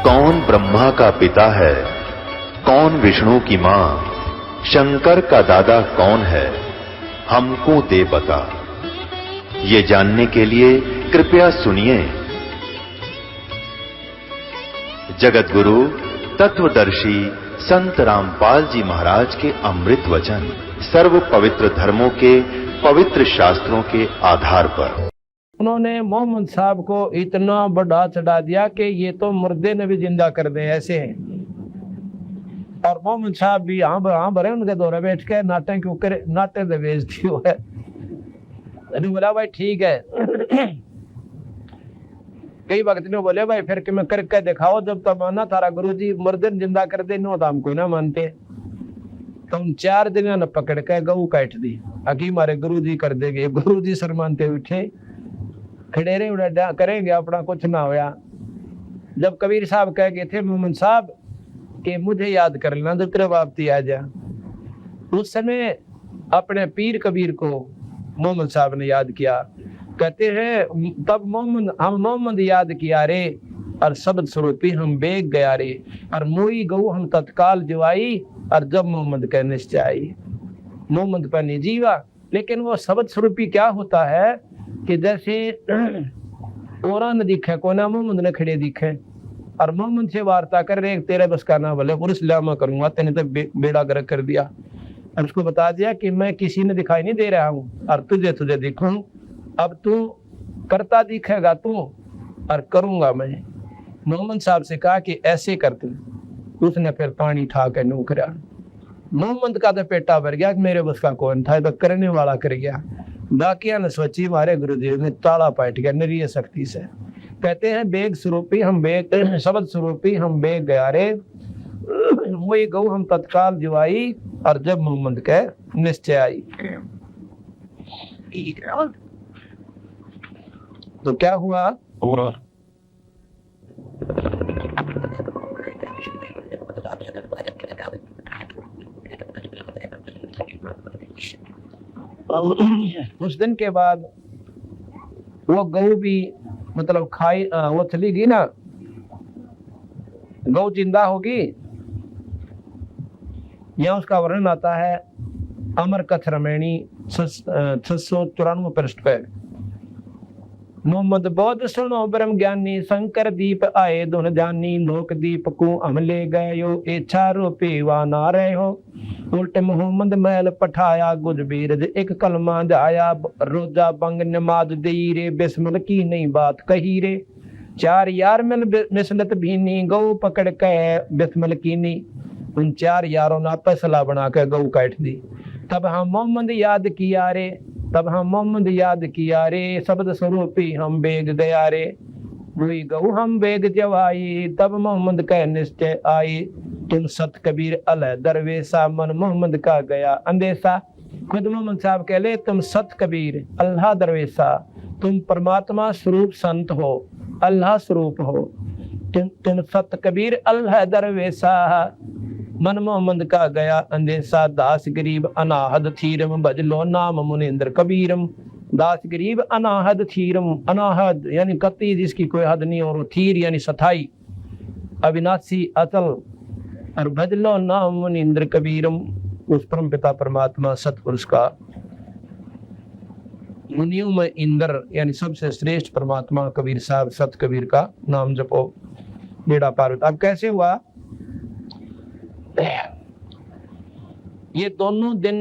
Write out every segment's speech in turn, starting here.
कौन ब्रह्मा का पिता है, कौन विष्णु की मां, शंकर का दादा कौन है, हमको दे बता। ये जानने के लिए कृपया सुनिए। जगत गुरु तत्वदर्शी संत रामपाल जी महाराज के अमृत वचन सर्व पवित्र धर्मों के पवित्र शास्त्रों के आधार पर उन्होंने मोहम्मद साहब को इतना बढ़ा चढ़ा दिया कि ये तो मुर्दे ने भी जिंदा कर दे ऐसे हैं। और मोहम्मद साहब भी हाँ भरे उनके दौरे बैठ के नाटे क्यों करे, नाटे तो बेच दियो है। बोला भाई ठीक है। कई वक्त ने बोले भाई फिर कि मैं करके दिखाओ, जब तक माना थारा गुरुजी मुर्दे जिंदा कर दे नो तो हम कोई ना मानते। तो उन 4 दिन ने पकड़ के गऊ काट दी। अकी मारे गुरुजी कर देंगे। गुरुजी शर्मानते उठे, खड़ेरे उड़ा करेंगे अपना कुछ ना होया। जब कबीर साहब कह गए थे मोहम्मद साहब कि मुझे याद कर लेना जब तेरे वापसी आ जा, उस समय अपने पीर कबीर को मोहम्मद साहब ने याद किया। कहते हैं तब हम मोहम्मद याद किया रे, और शब्द स्वरूपी हम बेग गया रे, और मुई गऊ हम तत्काल जवाई, और जब मोहम्मद कह निश्चय आई। मोहम्मद पर नहीं जीवा, लेकिन वो शब्द स्वरूपी क्या होता है कि जैसे औरा न दिखे को ना मोहम्मद ने खड़े दिखे, और मोहम्मद से वार्ता कर रहे तेरे बस का ना बोले पुरुष लामा करूंगा, तेने तो बेड़ा गर्क कर दिया। और उसको बता दिया कि मैं किसी ने दिखाई नहीं दे रहा हूँ, और तुझे दिखूं। अब तू करता दिखेगा तू, और करूंगा मैं। मोहम्मद साहब से कहा कि ऐसे करते। उसने फिर पानी ठा के नू करा। मोहम्मद का तो पेटा भर गया, मेरे बस का कौन था, तो करने वाला कर गया। बाकिया ने सोची मारे गुरुदेव ने ताला पाट गया निरीय शक्ति से। कहते हैं बेग स्वरूपी हम बेग, शब्द स्वरूपी हम बेग गया रे, वही गऊ हम तत्काल जुआई, और जब मोहम्मद के निश्चय आई। तो क्या हुआ? उस दिन के बाद वो गऊ भी मतलब खाई, वो चली गई ना, गौ जिंदा होगी। यह उसका वर्णन आता है अमर कथ रमैणी 694 पृष्ठ पे। मोहम्मद बौद्ध सुनो ब्रह्म ज्ञानी, शंकर दीप आए धुन जानी, लोक दीप को हम ले गयो, इच्छा रूपी वा ना रहे हो। उल्टे मोहम्मद महल पठाया, गुज बीरज एक कलमा जाया, रोजा बंग नमाज दई रे, बिस्मिल की नहीं बात कही रे। 4 यार मिल मिसलत भीनी, गौ पकड़ के बिस्मिल कीनी। उन 4 यारों ने फैसला बना के गौ काट दी। तब हम मोहम्मद याद किया रे, तब हम मोहम्मद याद किया रे, शब्द स्वरूपी हम बेग गया रे, वही गऊ हम बेग जवाई, तब मोहम्मद का निश्चय आई। तुम सत कबीर अलह दरवेशा, मन मोहम्मद का गया अंदेशा। खुद मोहम्मद साहब कह ले तुम सत कबीर अल्लाह दरवेशा, तुम परमात्मा स्वरूप संत हो, अल्लाह स्वरूप हो। तुम सत कबीर अल्लाह दरवेशा, मन मोहम्मद का गया अंदेशा। दास गरीब अनाहद थीरम, भजलो नाम मुनिंद्र कबीरम। दास गरीब अनाहद थीरम, अनाहद यानी कति जिसकी कोई हद नहीं, और थीर यानी सथाई, अविनाशी अचल, और भजलो नाम मुनिंद्र कबीरम। उस परम पिता परमात्मा सतपुरुष का, मुनियों में इंद्र यानी सबसे श्रेष्ठ परमात्मा कबीर साहब सत कबीर का नाम जपो, बेड़ा पार होता। अब कैसे हुआ? ये दोनों दिन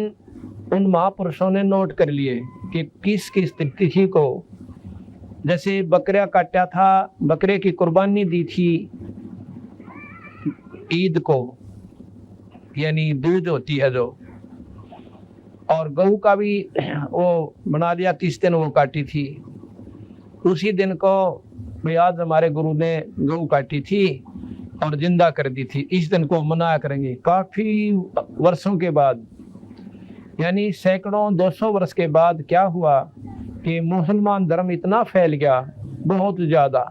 उन महापुरुषों ने नोट कर लिए कि किस किस तिथि को, जैसे बकरा काटा था, बकरे की कुर्बानी दी थी ईद को, यानी दूध होती है जो, और गऊ का भी वो बना दिया 30 दिन वो काटी थी। उसी दिन को आज हमारे गुरु ने गऊ काटी थी और जिंदा कर दी थी। इस दिन को मनाया करेंगे। काफी वर्षों के बाद, यानी सैकड़ों 200 वर्ष के बाद क्या हुआ कि मुसलमान धर्म इतना फैल गया, बहुत ज्यादा,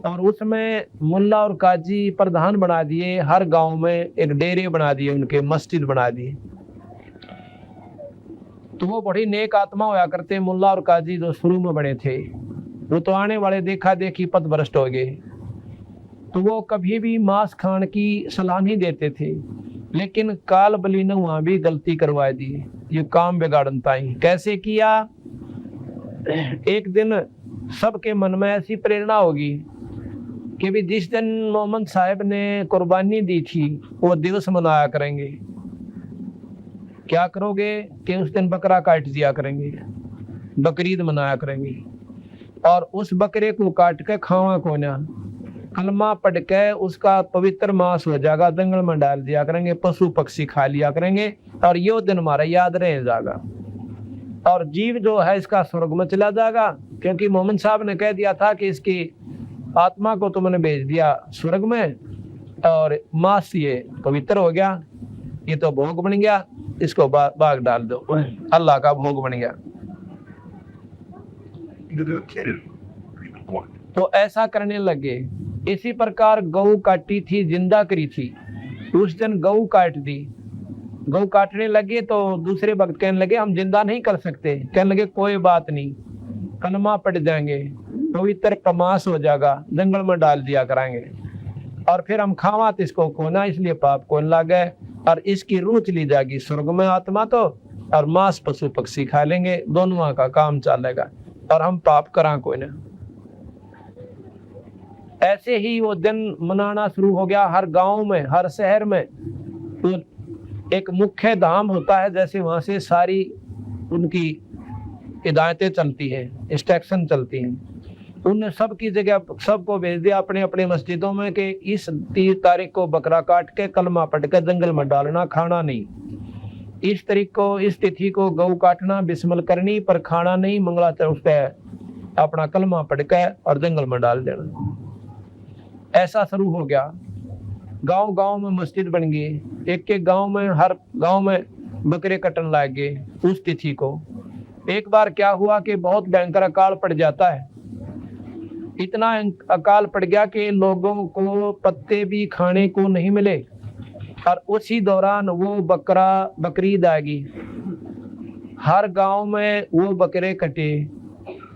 और उसमें मुल्ला और काजी प्रधान बना दिए। हर गांव में एक डेरे बना दिए, उनके मस्जिद बना दिए। तो वो बड़ी नेक आत्मा होया करते मुल्ला और काजी जो शुरू में बने थे। वो तो आने वाले देखा देखी पथ भ्रष्ट हो गए। तो वो कभी भी मांस खाने की सलाह नहीं देते थे। लेकिन काल बलि ने वहां भी गलती करवा दी, ये काम बिगाड़न पाई। कैसे किया? एक दिन सबके मन में ऐसी प्रेरणा होगी कि भी जिस दिन मोहम्मद साहब ने कुर्बानी दी थी वो दिवस मनाया करेंगे। क्या करोगे कि उस दिन बकरा काट दिया करेंगे, बकरीद मनाया करेंगे, और उस बकरे को काट के खावा को ना, कलमा पढ़ के उसका पवित्र मांस हो जाएगा, जंगल में डाल दिया करेंगे, पशु पक्षी खा लिया करेंगे, और ये दिन हमारा याद रह जाएगा। और जीव जो है इसका स्वर्ग में चला जाएगा, क्योंकि मोहम्मद साहब ने कह दिया था कि इसकी आत्मा को तुमने भेज दिया स्वर्ग में, और मांस ये पवित्र हो गया, ये तो भोग बन गया, इसको बाग डाल दो, अल्लाह का भोग बन गया। तो ऐसा करने लगे। इसी प्रकार गऊ काटी थी, जिंदा करी थी, उस दिन गऊ काट दी। गऊ काटने लगे तो दूसरे वक्त कहने लगे हम जिंदा नहीं कर सकते। कहने लगे कोई बात नहीं, कलमा पड़ जाएंगे, पवित्र का मांस हो जाएगा, जंगल में डाल दिया कराएंगे, और फिर हम खावा तो इसको खोना, इसलिए पाप को लागे, और इसकी रूह चली जाएगी स्वर्ग में आत्मा तो, और मांस पशु पक्षी खा लेंगे, दोनों का काम चलेगा, और हम पाप करा कोई ना। ऐसे ही वो दिन मनाना शुरू हो गया। हर गांव में, हर शहर में तो एक मुख्य धाम होता है, जैसे वहां से सारी उनकी हिदायतें चलती है, इंस्ट्रक्शन चलती हैं। उन सब की जगह सबको भेज दिया अपने अपने मस्जिदों में कि इस 30 तारीख को बकरा काट के कलमा पढ़ के जंगल में डालना, खाना नहीं। इस तारीख को, इस तिथि को गऊ काटना, बिस्मिल करनी, पर खाना नहीं। मंगलाचरण उस पर अपना कलमा पढ़ के और जंगल में डाल देना। ऐसा शुरू हो गया। गांव गांव में मस्जिद बन गई, एक एक गांव में, हर गांव में बकरे कटन लग गए उस तिथि को। एक बार क्या हुआ कि बहुत भयंकर अकाल पड़ जाता है। इतना अकाल पड़ गया कि लोगों को पत्ते भी खाने को नहीं मिले, और उसी दौरान वो बकरीद आएगी। हर गांव में वो बकरे कटे,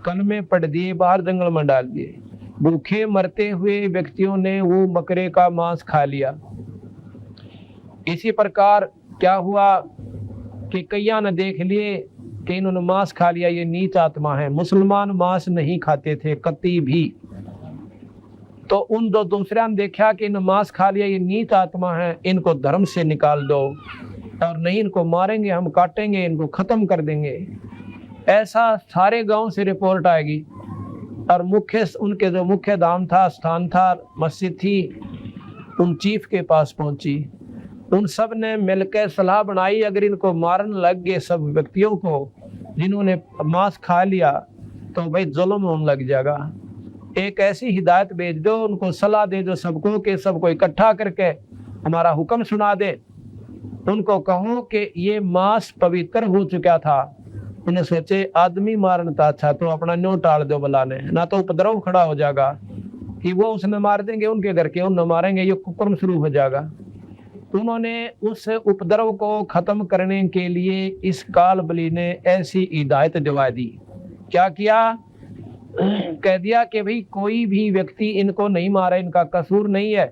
कलमे पढ़ दिए, बाहर जंगल में डाल दिए। भूखे मरते हुए व्यक्तियों ने वो बकरे का मांस खा लिया। इसी प्रकार क्या हुआ कि कईया ने देख लिए कि इन्होंने मांस खा लिया, ये नीच आत्मा है। मुसलमान मांस नहीं खाते थे कति भी, तो उन दो दूसरे ने देखा कि इन मांस खा लिया, ये नीच आत्मा है, इनको धर्म से निकाल दो, और नहीं इनको मारेंगे, हम काटेंगे, इनको खत्म कर देंगे। ऐसा सारे गांव से रिपोर्ट आएगी, और उनके जो मुख्य धाम था, स्थान था, मस्जिद थी, उन चीफ के पास पहुंची। उन सब ने मिलकर सलाह बनाई, अगर इनको मारने लग गए सब व्यक्तियों को जिन्होंने मांस खा लिया, तो भाई जुल्म होने लग जाएगा। एक ऐसी हिदायत भेज दो, उनको सलाह दे दो सबको कि सबको इकट्ठा करके हमारा हुक्म सुना दे। उनको कहो कि ये मांस पवित्र हो चुका था। उन्हें सोचे आदमी मारना था अच्छा, तो अपना न्यू टाल दो बलाने, ना तो उपद्रव खड़ा हो जाएगा कि वो उसने मार देंगे, उनके घर के उन्हें मारेंगे, ये कुकर्म शुरू हो जाएगा। उन्होंने उस उपद्रव को खत्म करने के लिए इस काल बलि ने ऐसी हिदायत दिवा दी। क्या किया? कह दिया कि भाई कोई भी व्यक्ति इनको नहीं मारे, इनका कसूर नहीं है,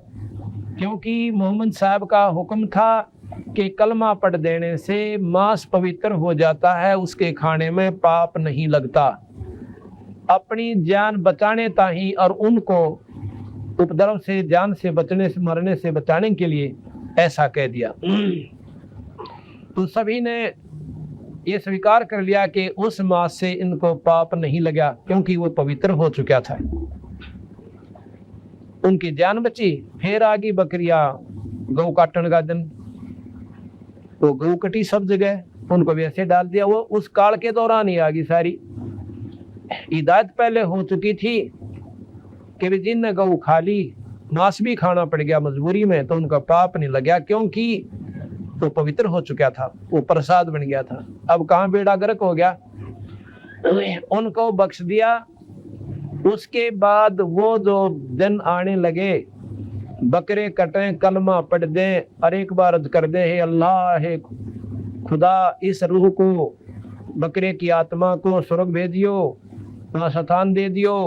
क्योंकि मोहम्मद साहब का हुक्म था कि कलमा पढ़ देने से मांस पवित्र हो जाता है, उसके खाने में पाप नहीं लगता। अपनी जान बचाने ताही और उनको उपद्रव से, जान से बचने से, मरने से बचाने के लिए ऐसा कह दिया। तो सभी ने ये स्वीकार कर लिया कि उस मांस से इनको पाप नहीं लगा, क्योंकि वो पवित्र हो चुका था। उनकी जान बची। फिर आगे बकरिया गौ काटने का दिन, वो गौ कटी सब जगह, उनको भी ऐसे डाल दिया। वो उस काल के दौरान ही आगे सारी हिदायत पहले हो चुकी थी कि जिनने गौ खा ली, मांस भी खाना पड़ गया मजबूरी में, तो उनका पाप नहीं लगा, क्योंकि तो पवित्र हो चुका था, वो प्रसाद बन गया था। अब कहाँ बेड़ा गर्क हो गया, उनको बख्श दिया। उसके बाद वो जो दिन आने लगे, बकरे कटें, कलमा पढ़ दें, और एक बार अर्ज कर दे, हे अल्लाह, हे खुदा, इस रूह को, बकरे की आत्मा को स्वर्ग भेजियो, वहाँ स्थान दे दियो,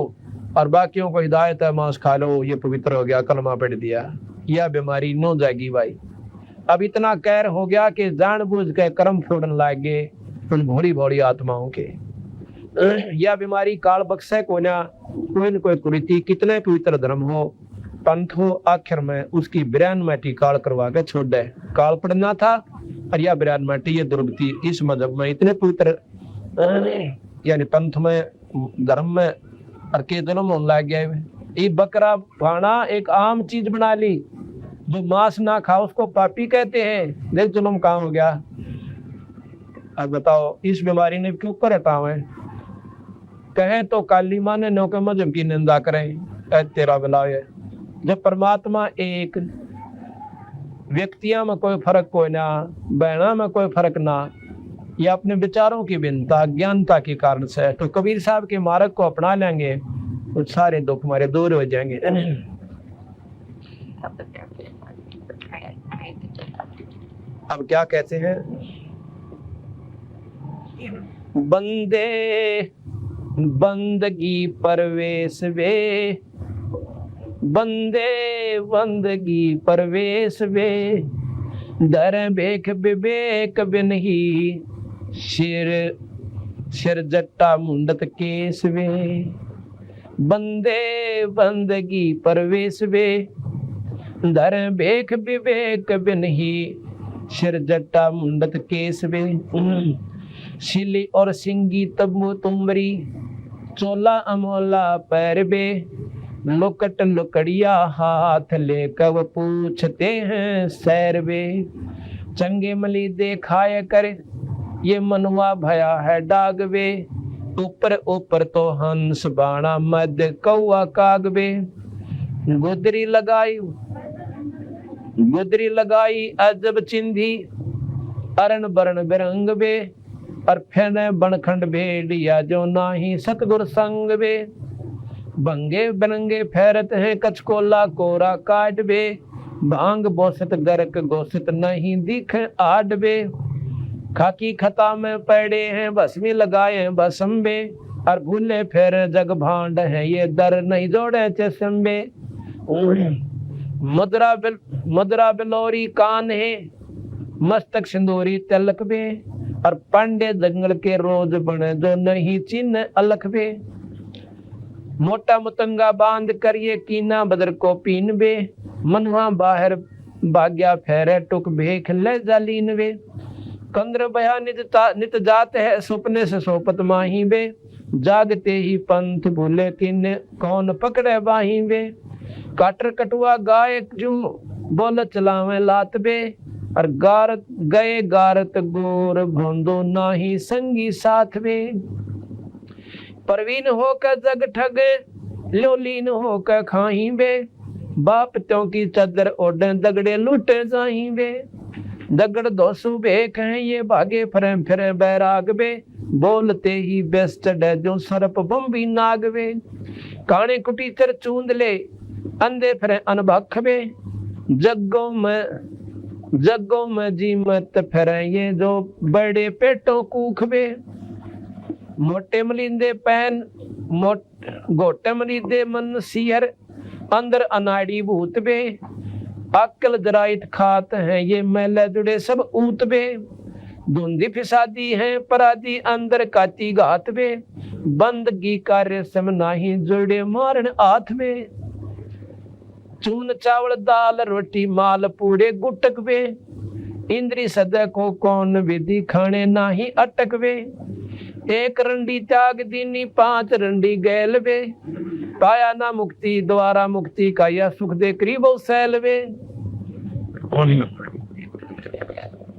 और बाकियों को हिदायत है मांस खा लो, ये पवित्र हो गया, कलमा पढ़ दिया, यह बीमारी न जाएगी भाई। अब इतना कहर हो गया कि जानबूझ के कर्म फोड़न लाग गए उन भोली भोली आत्माओं के। यह बीमारी काल बख्शे को ना, कोई न कोई कुरीति, कितने पवित्र धर्म हो, पंथ हो, आखिर में उसकी बिरान माटी काल करवा के छोड़ दे। काल पड़ना था और यह बिरान माटी ये दुर्गति इस मजहब में इतने पवित्र यानी पंथ में, धर्म में और के जुल्म होने लग गया। ये बकरा खाना एक आम चीज बना ली, जो मांस ना खाओ उसको पापी कहते हैं। देख जुल्म कहाँ हो गया। अब बताओ इस बीमारी ने क्यों कर हटाओ है? कहे तो काली माँ ने नौके मजहब की निंदा करें, तेरा बिलाव है। जब परमात्मा एक, व्यक्तियों में कोई फर्क कोई ना, बहना में कोई फर्क ना, या अपने विचारों की भिन्नता ज्ञानता के कारण से, तो कबीर साहब के मार्ग को अपना लेंगे तो सारे दुख हमारे दूर हो जाएंगे। अब क्या कहते हैं? बंदे बंदगी परवेश वे, बंदे बंदगी परवेश वे, दर बेख विवेक बिन ही, सिर जट्टा मुंडत केस वे। बंदे बंदगी परवेश वे, दर बेख विवेक बिन ही, सिर जट्टा मुंडत केस वे। सिली और सिंगी तबु तुमरी, चोला अमोला पैर बे, लुकट लुकड़िया हाथ ले कब पूछते हैं सैर बे। चंगे मली देखाए कर ये मनवा भया है डाग बे, ऊपर ऊपर तो हंस बाणा मद कौआ काग बे। गुदरी लगाई अजब चिंधी, अरण बरण बिरंग बे, और फेने बनखंड भेड़िया जो नाही सतगुर संग बे। बंगे बिरंगे फेरत है कचकोला कोरा काट बे, भांग बोसत गर्क गोसत नहीं दिख आड बे। खाकी खता में पड़े हैं भस्मी लगाए हैं भस्म बे, और भूले फिर जग भांड है ये दर नहीं जोड़े चस्म बे। मुद्रा बिलोरी कान है, मस्तक सिंदूरी तिलक बे, और पांडे जंगल के रोज बने जो नहीं चिन्ह अलख बे। मोटा मुतंगा बांध कर ये कीना बदर को पीन बे, मनवा बाहर भाग्या फेरे टुक भेख ले जालीन बे। कंद्र बया नित जात है सुपने से सोपत माही बे, जागते ही पंथ भूले किन्ने कौन पकड़े बाही बे। काटर कटुआ गाय जू बोल चलावे लात बे, और गारत गए गारत गोर भोंदो नाही संगी साथ बे। परवीन होकर जग ठग लोलीन होकर खाही बे, बाप त्यों की चदर ओढ़े दगड़े लूटे जाही बे। दगड़ दोसु बेख हैं ये भागे फिरे बैराग बे, बोलते ही बेस चढ़े जो सरप बम्बी नाग बे। काने कुटी चर चूंद ले अंधे फिरे अनभख बे, जग्गों में जी मत फिरे ये जो बड़े पेटों कूख बे। मोटे मलिंदे पैन गोटे मलिंदे मन सियर, अंदर अनाड़ी भूत बे। अक्ल जराइत खात हैं ये मैले जुड़े सब ऊत बे। धुंधी फिसादी हैं परादी अंदर काती घात बे, बंदगी कार्य सम नाही जुड़े मारन हाथ में। चून चावल दाल रोटी माल पूड़े गुटक बे, इंद्री सदा को कौन विधि खाने नाही अटक बे। एक रंडी त्याग दीनी 5 रंडी गैल बे, पाया ना मुक्ति द्वारा मुक्ति का यह सुख दे करीबो सैल बे।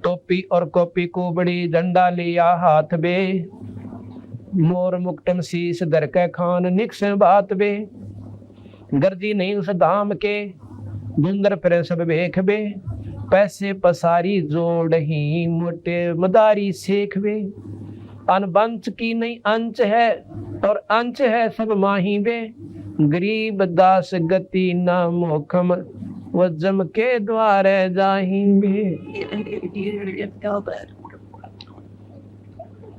टोपी और कॉपी को बड़ी डंडा लिया हाथ बे, मोर मुक्तम शीश दर के खान निक्स बात बे। गर्जी नहीं उस धाम के धुंधर फिर सब बेख बे, पैसे पसारी जोड़ ही मोटे मदारी सेख बे। अनबंच की नहीं अंच है और अंच है सब माही बे, गरीब दास गति ना मोखम वजम के द्वारे जाही बे।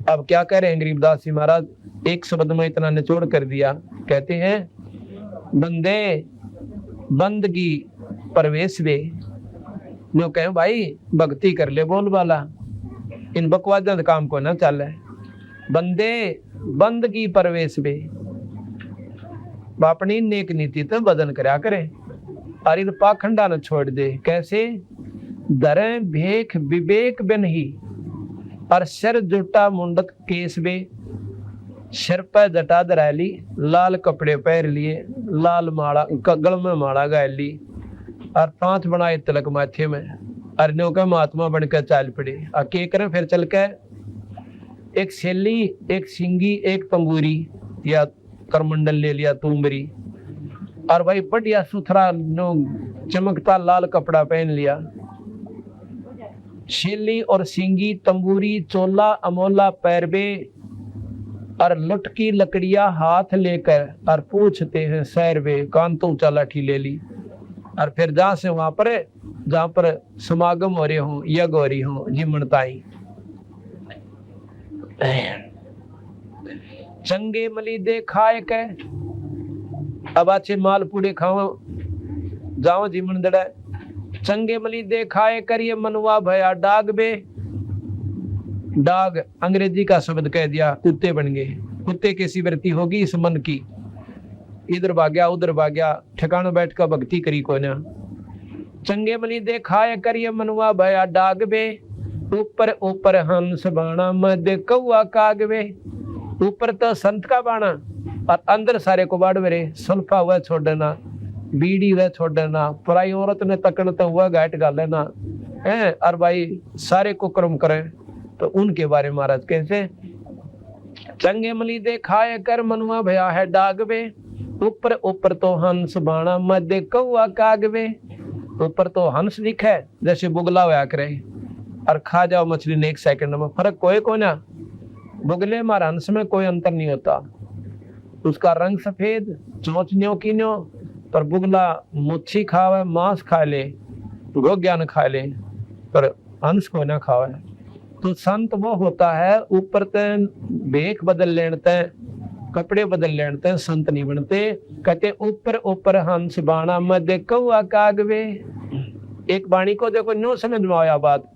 अब क्या कह रहे हैं गरीबदास जी महाराज, एक शब्द में इतना निचोड़ कर दिया। कहते हैं बंदे बंदगी परवेश वे नो कहे भाई भक्ति कर ले बोल वाला, इन बकवादा का काम को ना चल है। बंदे बंदगी परवेश वे अपनी नेक नीति तो बदन करा करे और इन पाखंडा न छोड़ दे। कैसे? धरे भेख विवेक बिन ही और सिर जुटा मुंडक केस बे, सिर पर जटा धरा ली, लाल कपड़े पहन लिए, लाल माला गल में माला गाय ली और 5 बनाए तिलक माथे में, अरण्यों का महात्मा बनकर चाल पड़े। और के करें फिर चल के एक शैली, एक सिंगी, एक तंबूरी या करमंडल ले लिया तुमरी, और भाई बढ़िया सुथरा नो चमकता लाल कपड़ा पहन लिया। शैली और सिंगी, तंबूरी, चोला अमोला पैरबे और लुटकी लकड़ियां हाथ लेकर और पूछते हैं सैरवे, कान तो ऊंचा लाठी ले ली। और फिर जहां से वहां पर जहां पर समागम हो रहे हो, यज्ञ हो रही हो, जिमनताई चंगे मली दे खाए के, अब अच्छे मालपूड़े खाओ जाओ जिमन दड़ा। चंगे मली दे खाए करिए मनवा भया डाग बे, डाग अंग्रेजी का शब्द कह दिया, कुत्ते बन गए। कुत्ते कैसी वृत्ति होगी इस मन की, इधर भाग्या उधर भाग्या, ठिकाना बैठ कर भक्ति करी को ना। चंगे मली दे खाए करिए मनवा भया डाग बे, ऊपर ऊपर हंस बाणा मध्य कौआ काग बे। ऊपर तो संत का बाणा और अंदर सारे को बाड़ मेरे, सुल्फा हुआ छोड़ना, बीड़ी वह छोड़ना, पराई औरत ने तकन तो हुआ घाट गा लेना है। और भाई सारे को कर्म करे तो उनके बारे में महाराज कैसे? चंगे मली दे खाए कर मनुआ भया है डागवे, ऊपर ऊपर तो हंस बाणा मध्य कौआ कागवे। ऊपर तो हंस दिखे जैसे बुगला हुआ करे और खा जाओ मछली ने 1 सेकंड में, फर्क कोई को ना। बुगले मार हंस में कोई अंतर नहीं होता, उसका रंग सफेद, चोंच न्यो की न्यो, पर बुगला मुच्छी खावे, मांस खा ले, गोग्या न खा ले, पर हंस को ना खावे। तो संत वो होता है ऊपर तन भेख बदल लेते, कपड़े बदल लेते, संत नहीं बनते। कहते ऊपर ऊपर हंस बाणा मध्य कौआ कागवे। एक बाणी को देखो नो समझ में आया बात,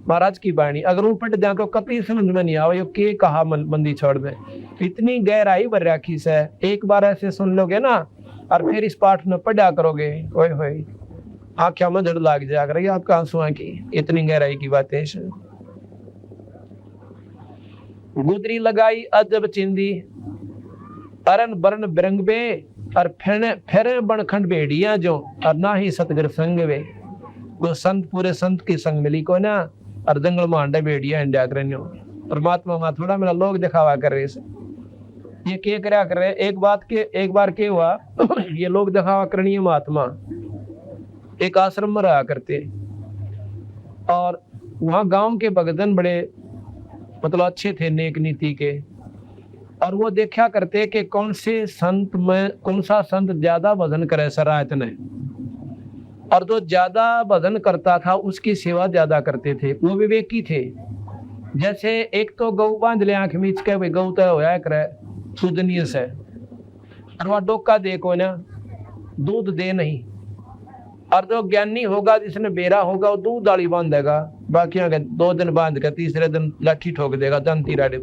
महाराज की बाणी अगर ऊपर जाकर कभी समझ में नहीं आवे, के कहा बंदी छोड़ दे, इतनी गहराई भर राखी से। एक बार ऐसे सुन लोगे ना और फिर इस पाठ में पढ़ा करोगे, ओए होए आंखों में जड़ लाग जाया करेगी आपका आंसुओं की, इतनी गहराई की बातें। गुदरी लगाई अजब चिंदी, अरन बरन बिरंग बे, और फिर बनखंड बेड़िया जो, और ना ही सतगर संग वे। वो संत पूरे संत की संग मिली को ना, और जंगल में अंडा बेड़िया इंडिया करने परमात्मा में थोड़ा मेरा लोग दिखावा कर रहे से। ये क्या करया कर रहे? एक बार के हुआ ये लोग दिखावा करनी है। महात्मा एक आश्रम में रहा करते और वहाँ गांव के भगतजन बड़े मतलब अच्छे थे, नेक नीति के, और वो देखा करते कि कौन से संत में कौन सा संत ज्यादा भजन करे सरायत ने, और जो ज्यादा भजन करता था उसकी सेवा ज्यादा करते थे। वो विवेकी थे। जैसे एक तो गौ बांध ले आंख मीच के, भाई गौ तो होया करे सुदनीय से, और वह डोका देखो ना दूध दे नहीं, और जो ज्ञानी होगा जिसने बेरा होगा वो दूध डाली बांध देगा, बाकी 2 दिन बांध कर तीसरे दिन लाठी ठोक देगा दंती राडे।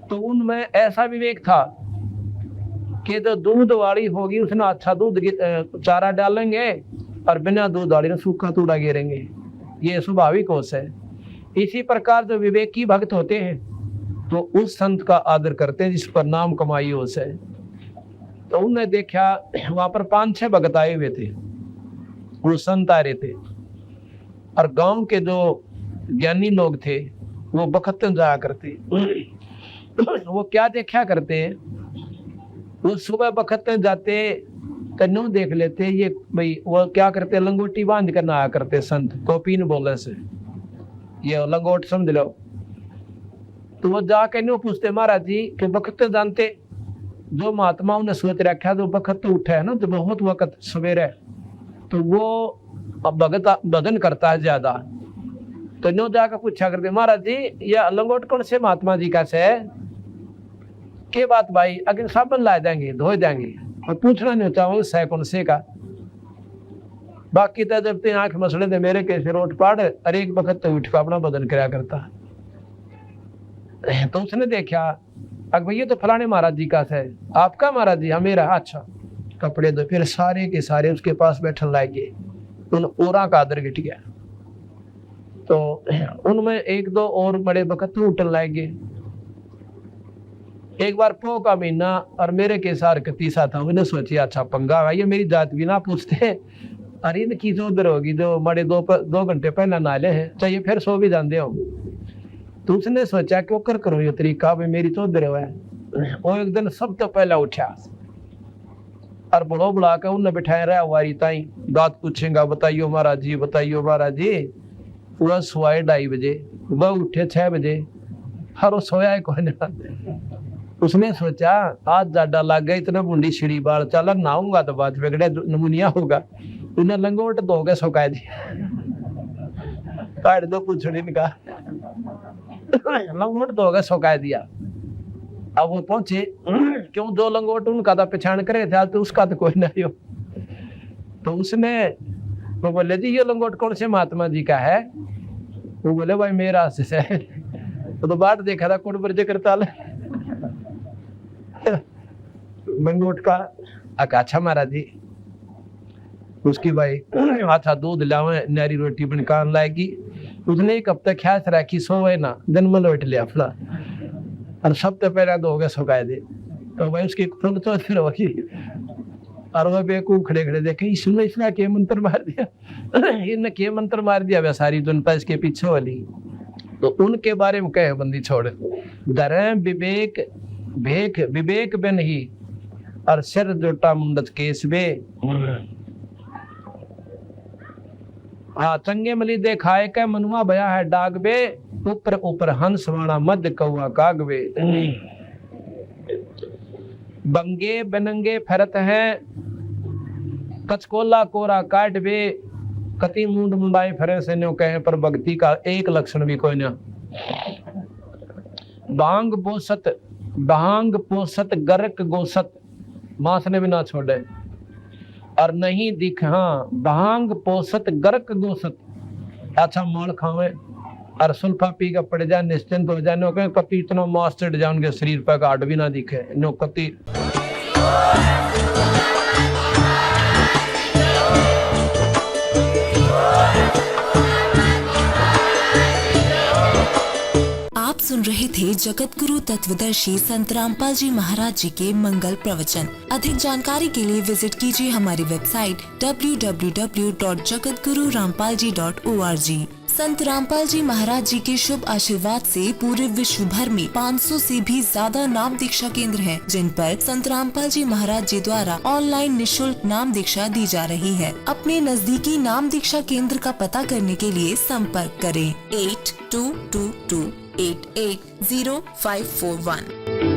तो उनमें ऐसा विवेक था कि जो दूध वाली होगी उसने अच्छा दूध चारा डालेंगे और बिना दूध वाली ने सूखा तूड़ा गिरेंगे, ये स्वाभाविक होश है। इसी प्रकार जो विवेकी भक्त होते हैं तो उस संत का आदर करते हैं जिस पर नाम कमाई होश है। तो उन्होंने देखा वहां पर 5-6 भक्त आए हुए थे, वो संत आ रहे थे, और गांव के जो ज्ञानी लोग थे वो बखतन जाया करते। वो क्या देखा करते, वो सुबह बखतन जाते कन्नू देख लेते, ये भाई वो क्या करते, लंगोटी बांध कर नहाया करते संत, कॉपीन बोले से ये लंगोट समझ लो। तो वो जाके न्यू पूछते महाराज जी कि बखत जानते, जो महात्माओं ने सोच रखा जो बखत तो उठा है ना, तो बहुत वक्त सवेरे तो वो भगत भजन करता है ज्यादा। तो न्यू जाकर पूछा करते महाराज जी यह लंगोट कौन से महात्मा जी का से के बात भाई, अगर साबन ला देंगे धो देंगे, और पूछना नहीं चाहूँ सह कौन से का। बाकी तो जब ते आंख मसले थे मेरे कैसे रोट पाड़ और एक वक्त तो उठ का अपना बदन कराया करता। तो उसने देखा अगर भैया तो फलाने महाराज जी का है। आपका महाराज जी? हाँ मेरा। अच्छा कपड़े दो। फिर सारे के सारे उसके पास बैठन लागे। उन ओरा का आदर गिट गया। तो उनमें एक दो और बड़े वक्त उठन लागे। एक बार पो का महीना और मेरे के सार कतीसा था। मैंने सोची अच्छा पंगा ये मेरी जात भी ना पूछते। अरे इनकी जो उधर होगी जो बड़े 2 घंटे पहले नाले हैं चाहिए फिर सो भी जाते हो। तो उसने सोचा कि वो कर करो ये तरीका भाई मेरी तो उधर है। वो एक दिन सब तो पहले उठा और बड़ो बुला कर उन्हें बिठाया रहा वारी ताई बात पूछेगा बताइयो महाराज जी बताइयो महाराज जी। पूरा सोए 2:30 बजे वह उठे 6 बजे हर वो सोया कोई ना। उसने सोचा आज ज्यादा लग गया इतना मुंडी छिड़ी बाल चला नहाऊंगा तो बात बिगड़े नमूनिया होगा। उन्हें लंगोट धो के सुखा दिया। काट दो पूछड़ी का लंगोट धो के सुखा दिया। अब वो पहुंचे क्यों जो लंगोट उनका था पहचान करे थे तो उसका तो कोई नहीं हो। तो उसने वो बोले जी ये लंगोट कौन से महात्मा जी का है? वो बोले भाई मेरा से है। तो बात देखा था कौन बर्जे करता लंगोट का। अच्छा महाराज जी उसकी भाई अच्छा दूध लावे नारी रोटी बनकार लाएगी। उसने एक हफ्ते ख्याल रखी सोए ना जन्म लौट लिया फला और सब तो पहले दो गए सुखाए दे। तो भाई उसकी तो फिर होगी और वह बेकूफ खड़े खड़े देखे इसने इसने के मंत्र मार दिया। इनने के मंत्र मार दिया वह सारी जनता इसके पीछे वाली। तो उनके बारे में कहे बंदी छोड़ धर्म विवेक भेक विवेक बे नहीं और सिर जोटा मुंडत केस बे। हाँ चंगे मली देखाए के मनुआ भया है डाग बे ऊपर ऊपर हंस वाणा मध्य कौआ कागवे। बंगे बनंगे फरत है कचकोला कोरा काट बे कति मुंड मुंडाई फरे से न्यो कहे पर भक्ति का एक लक्षण भी कोई न। भांग पोसत गरक गोसत मांस ने भी ना छोड़े और नहीं दिख। हाँ भांग पोसत गरक गोसत अच्छा माल खावे और सुल्फा पी का पड़ जाए निश्चिंत हो जाए। नो कति इतना मांस चढ़ जाए उनके शरीर पर गाढ़ भी ना दिखे नो कति। आप सुन रहे थे जगत गुरु तत्वदर्शी संत रामपाल जी महाराज जी के मंगल प्रवचन। अधिक जानकारी के लिए विजिट कीजिए हमारी वेबसाइट www.jagatgururampalji.org। संत रामपाल जी महाराज जी के शुभ आशीर्वाद से पूरे विश्व भर में 500 से भी ज्यादा नाम दीक्षा केंद्र हैं, जिन पर संत रामपाल जी महाराज जी द्वारा ऑनलाइन निशुल्क नाम दीक्षा दी जा रही है। अपने नजदीकी नाम दीक्षा केंद्र का पता करने के लिए संपर्क करें 8222880541।